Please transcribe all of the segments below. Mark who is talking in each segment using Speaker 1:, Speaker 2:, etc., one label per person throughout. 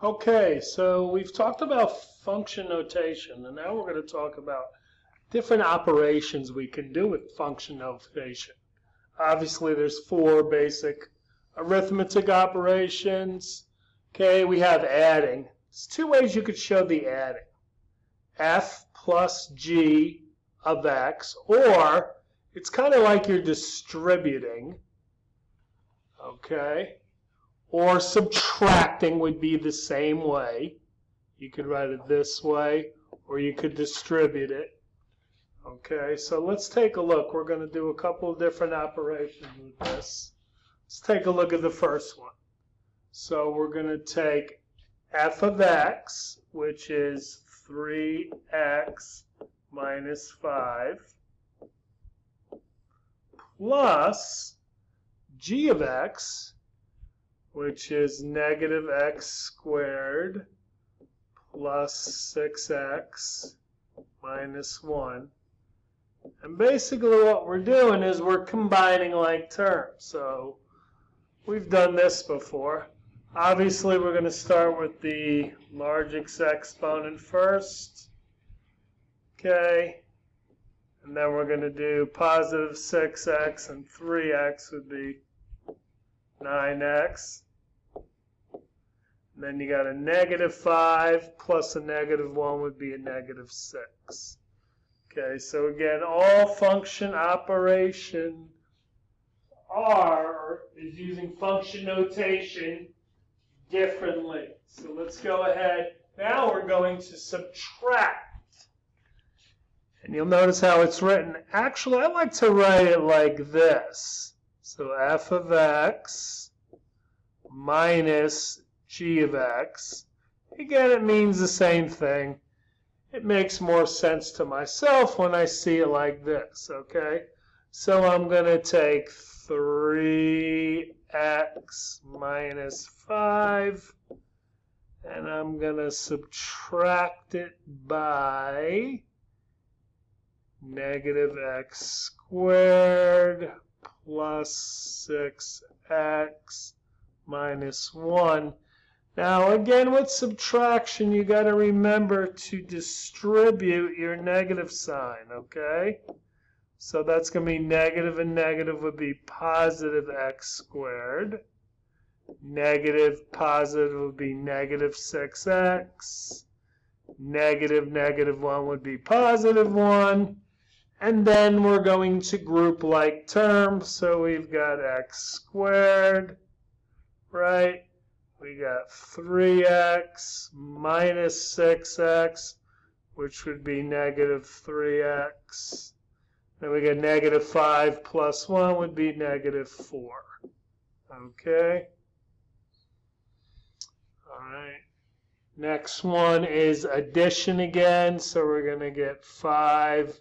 Speaker 1: Okay, so we've talked about function notation, and now we're going to talk about different operations we can do with function notation. Obviously, there's four basic arithmetic operations. Okay, we have adding. There's two ways you could show the adding. F plus G of X, or it's kind of like you're distributing. Okay. Or subtracting would be the same way. You could write it this way, or you could distribute it. Okay, so let's take a look. We're going to do a couple of different operations with this. Let's take a look at the first one. So we're going to take f of x, which is 3x minus 5, plus g of x, which is negative x squared plus 6x minus 1. And basically what we're doing is we're combining like terms. So we've done this before. Obviously we're going to start with the large exponent first. Okay. And then we're going to do positive 6x and 3x would be 9x. And then you got a negative 5 plus a negative 1 would be a negative 6. Okay, so again, all function operation is using function notation differently. So let's go ahead. Now we're going to subtract. And you'll notice how it's written. Actually, I like to write it like this. So f of x minus g of x. Again, it means the same thing. It makes more sense to myself when I see it like this, okay? So I'm going to take 3x minus 5, and I'm going to subtract it by negative x squared plus 6x minus 1. Now again with subtraction you got to remember to distribute your negative sign, okay? So that's going to be negative and negative would be positive x squared. Negative positive would be negative 6x. Negative negative 1 would be positive 1. And then we're going to group like terms. So we've got x squared, right? We got 3x minus 6x, which would be negative 3x. Then we got negative 5 plus 1 would be negative 4. Okay? All right. Next one is addition again. So we're going to get 5x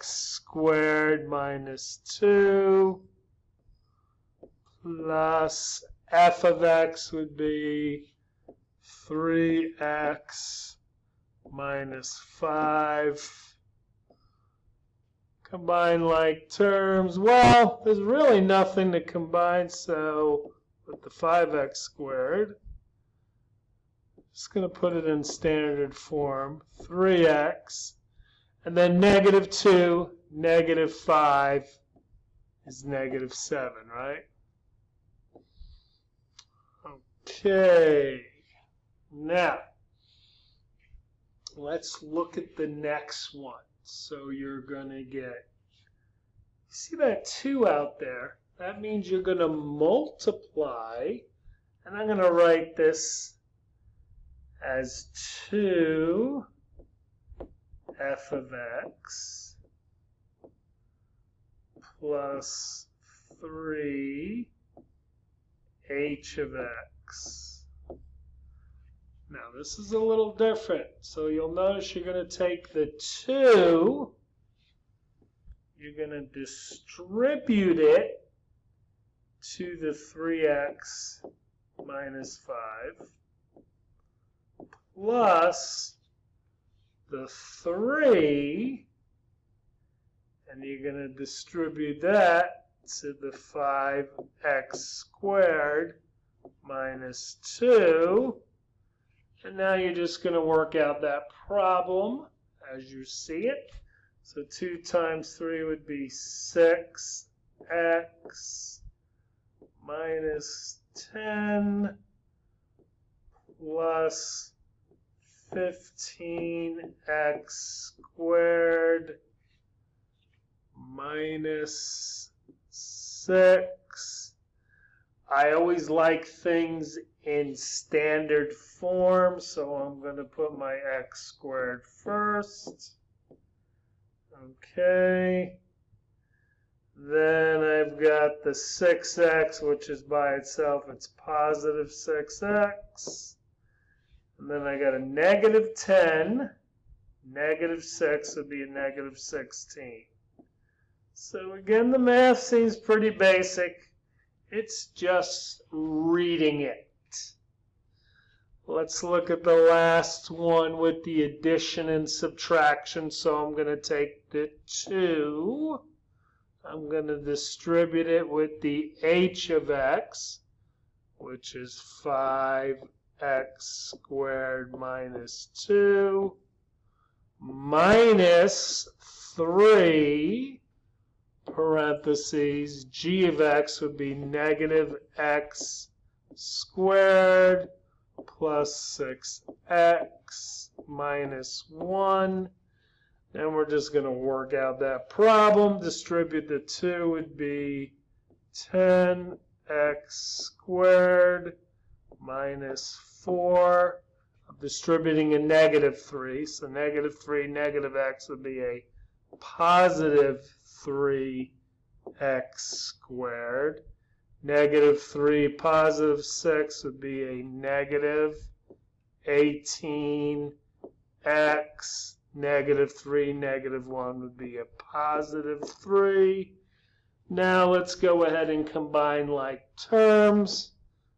Speaker 1: squared minus 2 plus f of x would be 3x minus 5. Combine like terms. Well, there's really nothing to combine, so with the 5x squared, just going to put it in standard form. 3x, and then negative 2, negative 5 is negative 7, right? Okay, now let's look at the next one. So you're going to get, see that 2 out there? That means you're going to multiply, and I'm going to write this as 2 f of x plus 3 h of x. Now this is a little different. So you'll notice you're going to take the 2, you're going to distribute it to the 3x minus 5 plus the 3, and you're going to distribute that to the 5x squared minus 2 And now you're just going to work out that problem as you see it. So 2 times 3 would be 6x minus 10 plus 15x squared minus 6. I always like things in standard form, so I'm going to put my x squared first. Okay. Then I've got the 6x, which is by itself, it's positive 6x. And then I got a negative 10. Negative 6 would be a negative 16. So again, the math seems pretty basic. It's just reading it. Let's look at the last one with the addition and subtraction. So I'm going to take the 2. I'm going to distribute it with the h of x, which is 5x squared minus 2 minus 3 parentheses g of x would be negative x squared plus 6x minus 1. And we're just going to work out that problem. Distribute the 2 would be 10x squared minus 4. I'm distributing a negative 3. So negative 3, negative x would be a positive 3x squared. Negative 3, positive 6 would be a negative 18x. Negative 3, negative 1 would be a positive 3. Now let's go ahead and combine like terms.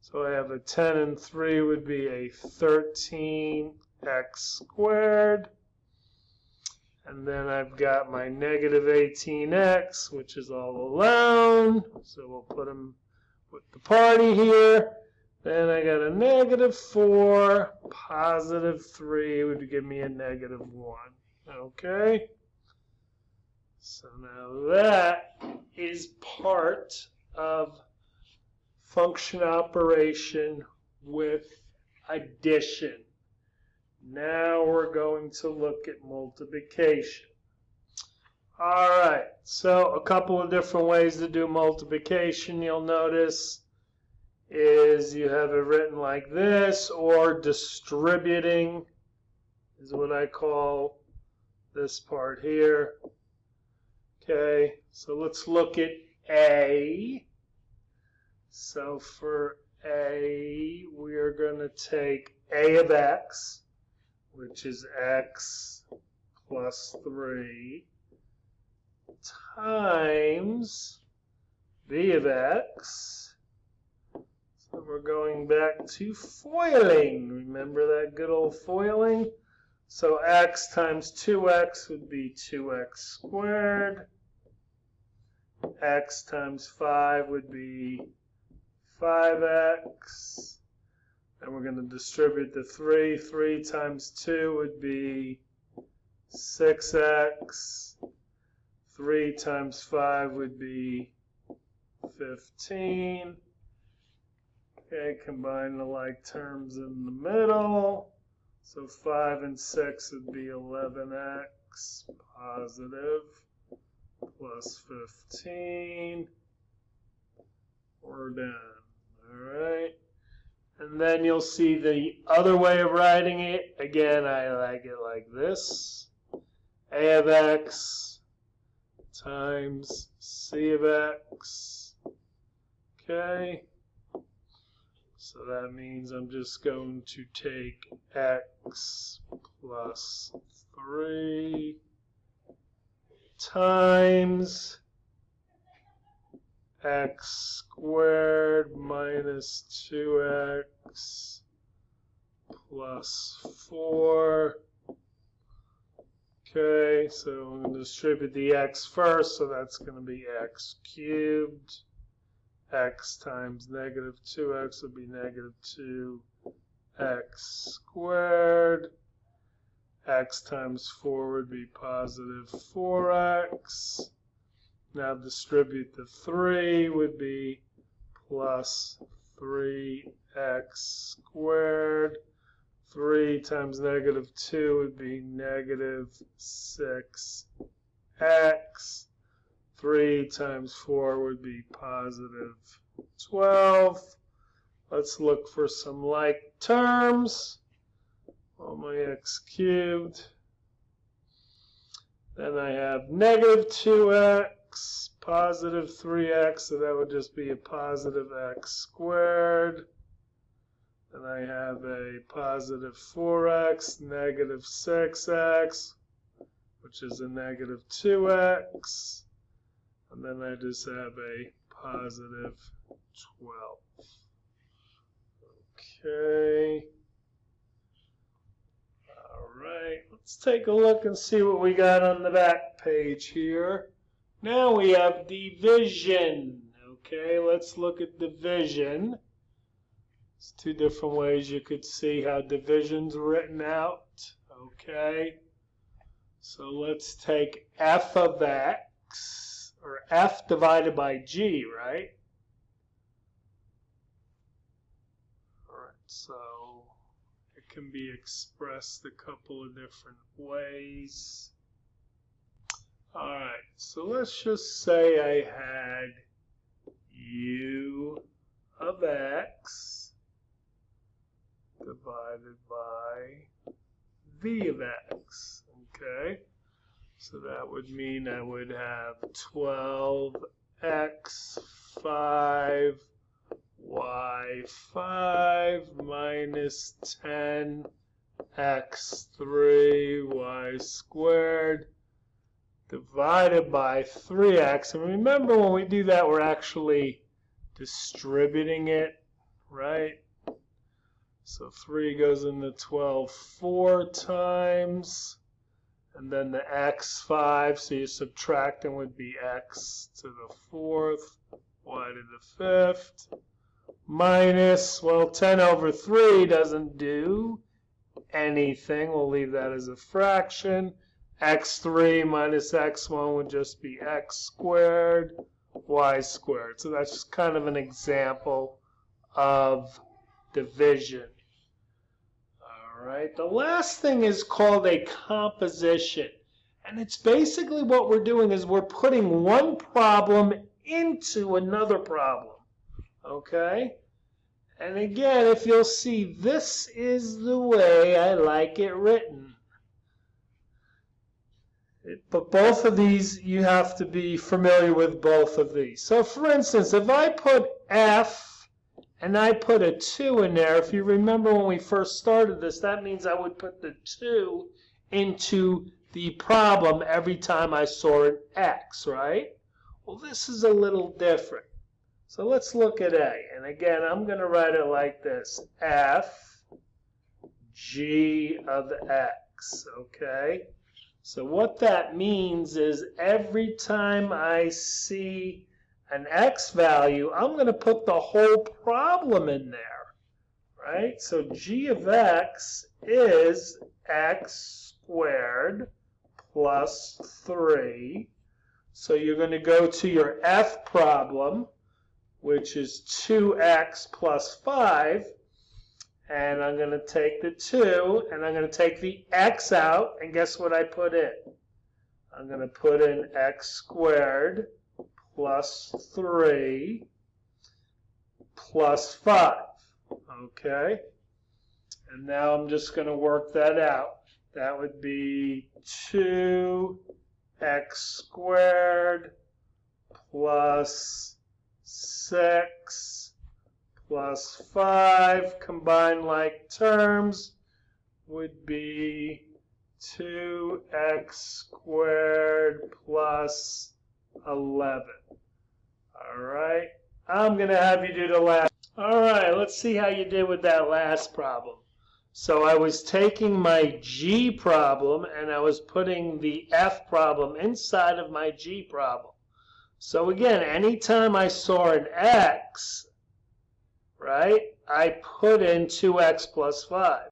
Speaker 1: So I have a 10 and 3 would be a 13x squared. And then I've got my negative 18x, which is all alone. So we'll put them with the party here. Then I got a negative 4, positive 3 would give me a negative 1. Okay? So now that is part of function operation with addition. Now we're going to look at multiplication. All right, so a couple of different ways to do multiplication you'll notice is you have it written like this, or distributing is what I call this part here. Okay, so let's look at A. So for A, we are going to take A of x, which is x plus 3, times B of x. So we're going back to foiling. Remember that good old foiling? So x times 2x would be 2x squared. X times 5 would be 5x. And we're going to distribute the 3. 3 times 2 would be 6x. 3 times 5 would be 15. Okay, combine the like terms in the middle. So 5 and 6 would be 11x positive plus 15. We're done. All right. And then you'll see the other way of writing it. Again, I like it like this. A of x times c of x. Okay. So that means I'm just going to take x plus 3 times x squared minus 2x plus 4. Okay, so I'm going to distribute the x first, so that's going to be x cubed. X times negative 2x would be negative 2 x squared. X times 4 would be positive 4x. Now distribute the 3 would be plus 3x squared. 3 times negative 2 would be negative 6x. 3 times 4 would be positive 12. Let's look for some like terms. All my x cubed. Then I have negative 2x, positive 3x, so that would just be a positive x squared. Then I have a positive 4x, negative 6x, which is a negative 2x. And then I just have a positive 12. Okay. Alright, let's take a look and see what we got on the back page here. Now we have division. Okay, let's look at division. There's two different ways you could see how division's written out. Okay, so let's take f of x, or f divided by g, right? Alright, so it can be expressed a couple of different ways. Alright, so let's just say I had u of x divided by v of x. Okay, so that would mean I would have 12x 5 y5 minus 10x 3y squared divided by 3x. And remember, when we do that, we're actually distributing it, right? So 3 goes into 12 4 times, and then the x5, so you're subtracting, would be x to the 4th, y to the 5th, minus, well, 10 over 3 doesn't do anything. We'll leave that as a fraction. x3 minus x1 would just be x squared, y squared. So that's just kind of an example of division. All right, the last thing is called a composition. And it's basically what we're doing is we're putting one problem into another problem. Okay? And again, if you'll see, this is the way I like it written. But both of these, you have to be familiar with both of these. So for instance, if I put f and I put a 2 in there, if you remember when we first started this, that means I would put the 2 into the problem every time I saw an x, right? Well, this is a little different. So let's look at A. And again, I'm going to write it like this. F g of x, okay? So what that means is every time I see an x value, I'm going to put the whole problem in there, right? So g of x is x squared plus 3. So you're going to go to your f problem, which is 2x plus 5. And I'm going to take the 2, and I'm going to take the x out, and guess what I put in? I'm going to put in x squared plus 3 plus 5. Okay? And now I'm just going to work that out. That would be 2x squared plus 6 plus 5 combined like terms would be 2x squared plus 11. All right, I'm going to have you do the last. All right, let's see how you did with that last problem. So I was taking my G problem and I was putting the F problem inside of my G problem. So again, anytime I saw an X, right? I put in 2x plus 5.